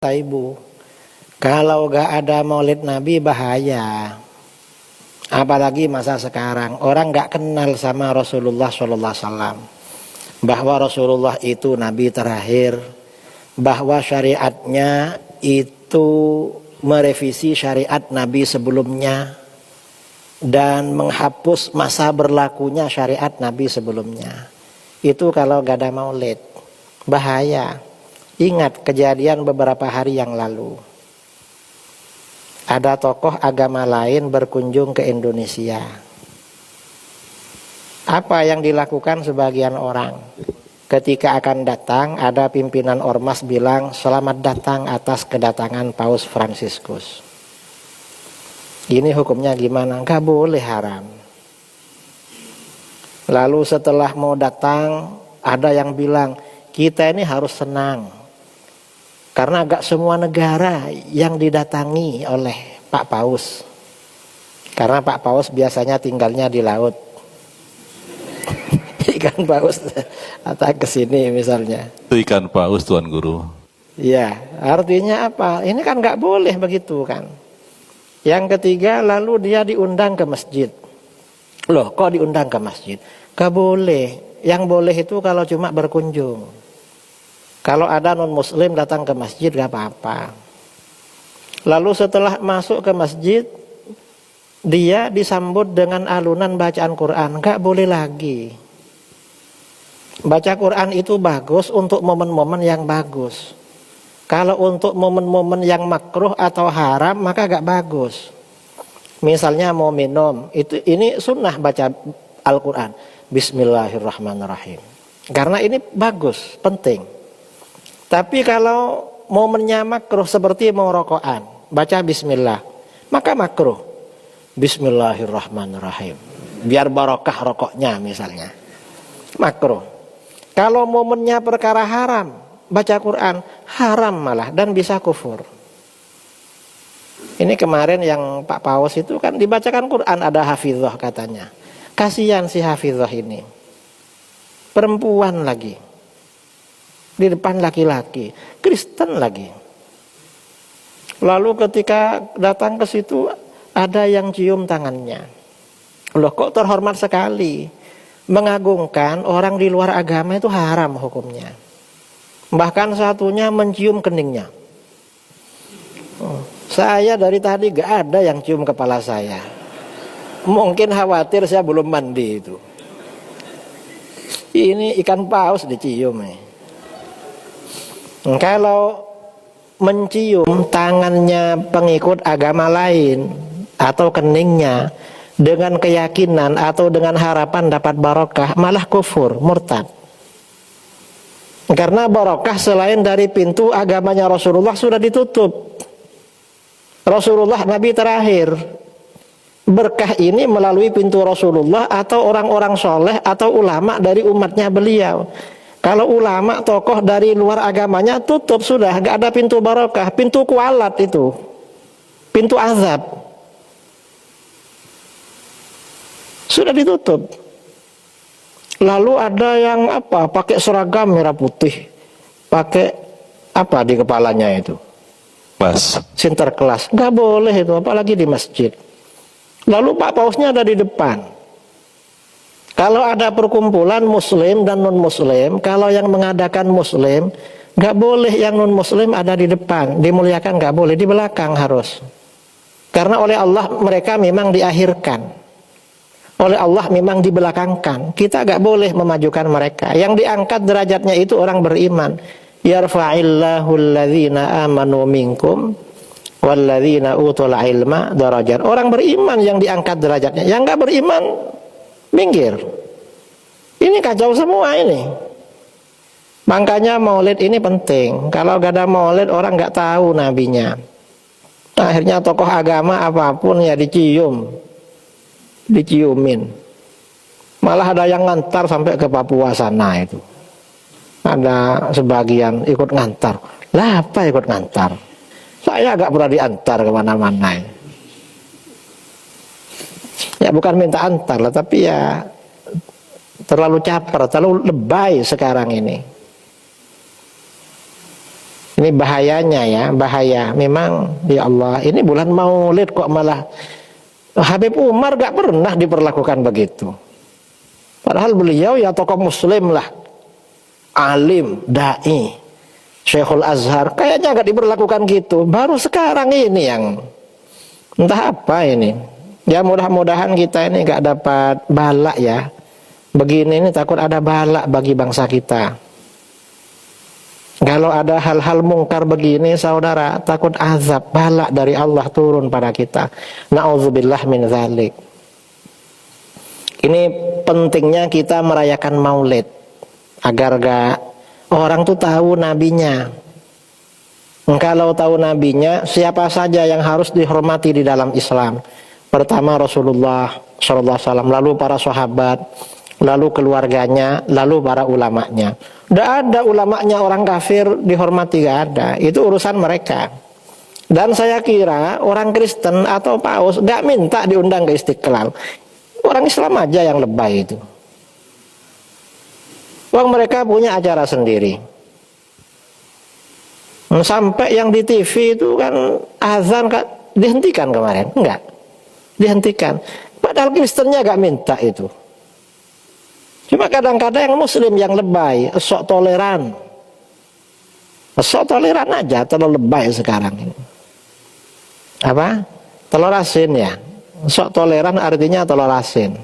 kata ibu. Kalau gak ada maulid Nabi bahaya. Apalagi masa sekarang, orang gak kenal sama Rasulullah SAW. Bahwa Rasulullah itu Nabi terakhir, bahwa syariatnya itu merevisi syariat Nabi sebelumnya dan menghapus masa berlakunya syariat Nabi sebelumnya. Itu kalau gak ada maulid, bahaya. Ingat kejadian beberapa hari yang lalu. Ada tokoh agama lain berkunjung ke Indonesia. Apa yang dilakukan sebagian orang? Ketika akan datang, ada pimpinan ormas bilang, selamat datang atas kedatangan Paus Fransiskus. Ini hukumnya gimana? Gak boleh, haram. Lalu setelah mau datang, ada yang bilang, kita ini harus senang. Karena gak semua negara yang didatangi oleh Pak Paus. Karena Pak Paus biasanya tinggalnya di laut. Ikan paus atau ke sini misalnya. Itu ikan paus, Tuan Guru. Iya, artinya apa? Ini kan gak boleh begitu kan. Yang ketiga, lalu dia diundang ke masjid. Loh, kok diundang ke masjid? Gak boleh. Yang boleh itu kalau cuma berkunjung. Kalau ada non-muslim datang ke masjid gak apa-apa. Lalu setelah masuk ke masjid, dia disambut dengan alunan bacaan Quran. Gak boleh lagi. Baca Quran itu bagus untuk momen-momen yang bagus. Kalau untuk momen-momen yang makruh atau haram, maka gak bagus. Misalnya mau minum, ini sunnah baca Al-Quran. Bismillahirrahmanirrahim. Karena ini bagus, penting. Tapi kalau momennya makruh seperti mau rokokan, baca bismillah, maka makruh. Bismillahirrahmanirrahim. Biar barokah rokoknya misalnya. Makruh. Kalau momennya perkara haram, baca Quran, haram malah dan bisa kufur. Ini kemarin yang Pak Paus itu kan dibacakan Quran, ada hafizah katanya. Kasihan si hafizah ini. Perempuan lagi. Di depan laki-laki, Kristen lagi. Lalu ketika datang ke situ ada yang cium tangannya. Loh, kok terhormat sekali. Mengagungkan orang di luar agama itu haram hukumnya. Bahkan satunya mencium keningnya. Saya dari tadi gak ada yang cium kepala saya. Mungkin khawatir saya belum mandi itu. Ini ikan paus dicium nih. Kalau mencium tangannya pengikut agama lain atau keningnya dengan keyakinan atau dengan harapan dapat barokah, malah kufur, murtad. Karena barokah selain dari pintu agamanya Rasulullah sudah ditutup. Rasulullah Nabi terakhir. Berkah ini melalui pintu Rasulullah atau orang-orang soleh atau ulama dari umatnya beliau. Kalau ulama, tokoh dari luar agamanya tutup sudah, gak ada pintu barokah, pintu kualat itu, pintu azab, sudah ditutup. Lalu ada yang apa? Pakai seragam merah putih, pakai apa di kepalanya itu? Pas. Sinterklas, gak boleh itu, apalagi di masjid. Lalu Pak Pausnya ada di depan. Kalau ada perkumpulan muslim dan non-muslim, kalau yang mengadakan muslim, gak boleh yang non-muslim ada di depan, dimuliakan gak boleh, di belakang harus. Karena oleh Allah mereka memang diakhirkan. Oleh Allah memang dibelakangkan. Kita gak boleh memajukan mereka. Yang diangkat derajatnya itu orang beriman. Yarfa'illahu alladhina amanu minkum walladhina utul ilma darajat. Orang beriman yang diangkat derajatnya. Yang gak beriman minggir. Ini kacau semua ini. Makanya maulid ini penting. Kalau gak ada maulid orang gak tahu nabinya. Akhirnya tokoh agama apapun ya diciumin. Malah ada yang ngantar sampai ke Papua sana itu. Ada sebagian ikut ngantar. Lah apa ikut ngantar? Saya gak pernah diantar kemana-mana. Ya bukan minta antar lah, tapi ya terlalu caper, terlalu lebay sekarang ini. Ini bahayanya ya, bahaya. Memang ya Allah, ini bulan Maulid kok malah Habib Umar gak pernah diperlakukan begitu. Padahal beliau ya tokoh muslim lah, alim, da'i, Syekhul Azhar, kayaknya gak diperlakukan gitu. Baru sekarang ini yang entah apa ini. Ya mudah-mudahan kita ini gak dapat balak ya. Begini ini takut ada balak bagi bangsa kita. Kalau ada hal-hal mungkar begini saudara, takut azab, balak dari Allah turun pada kita. Na'udzubillah min dzalik. Ini pentingnya kita merayakan Maulid agar gak orang tuh tahu nabinya. Kalau tahu nabinya, siapa saja yang harus dihormati di dalam Islam. Pertama Rasulullah SAW, lalu para sahabat, lalu keluarganya, lalu para ulamanya. Tidak ada ulamanya orang kafir dihormati, gak ada. Itu urusan mereka. Dan saya kira orang Kristen atau Paus gak minta diundang ke Istiqlal. Orang Islam aja yang lebay itu. Wong mereka punya acara sendiri. Sampai yang di TV itu kan azan dihentikan kemarin. Enggak, dihentikan. Padahal Kristennya gak minta itu. Cuma kadang-kadang yang Muslim yang lebay, sok toleran. Sok toleran aja, terlalu lebay sekarang ini. Apa? Telur asin ya. Sok toleran artinya telur asin.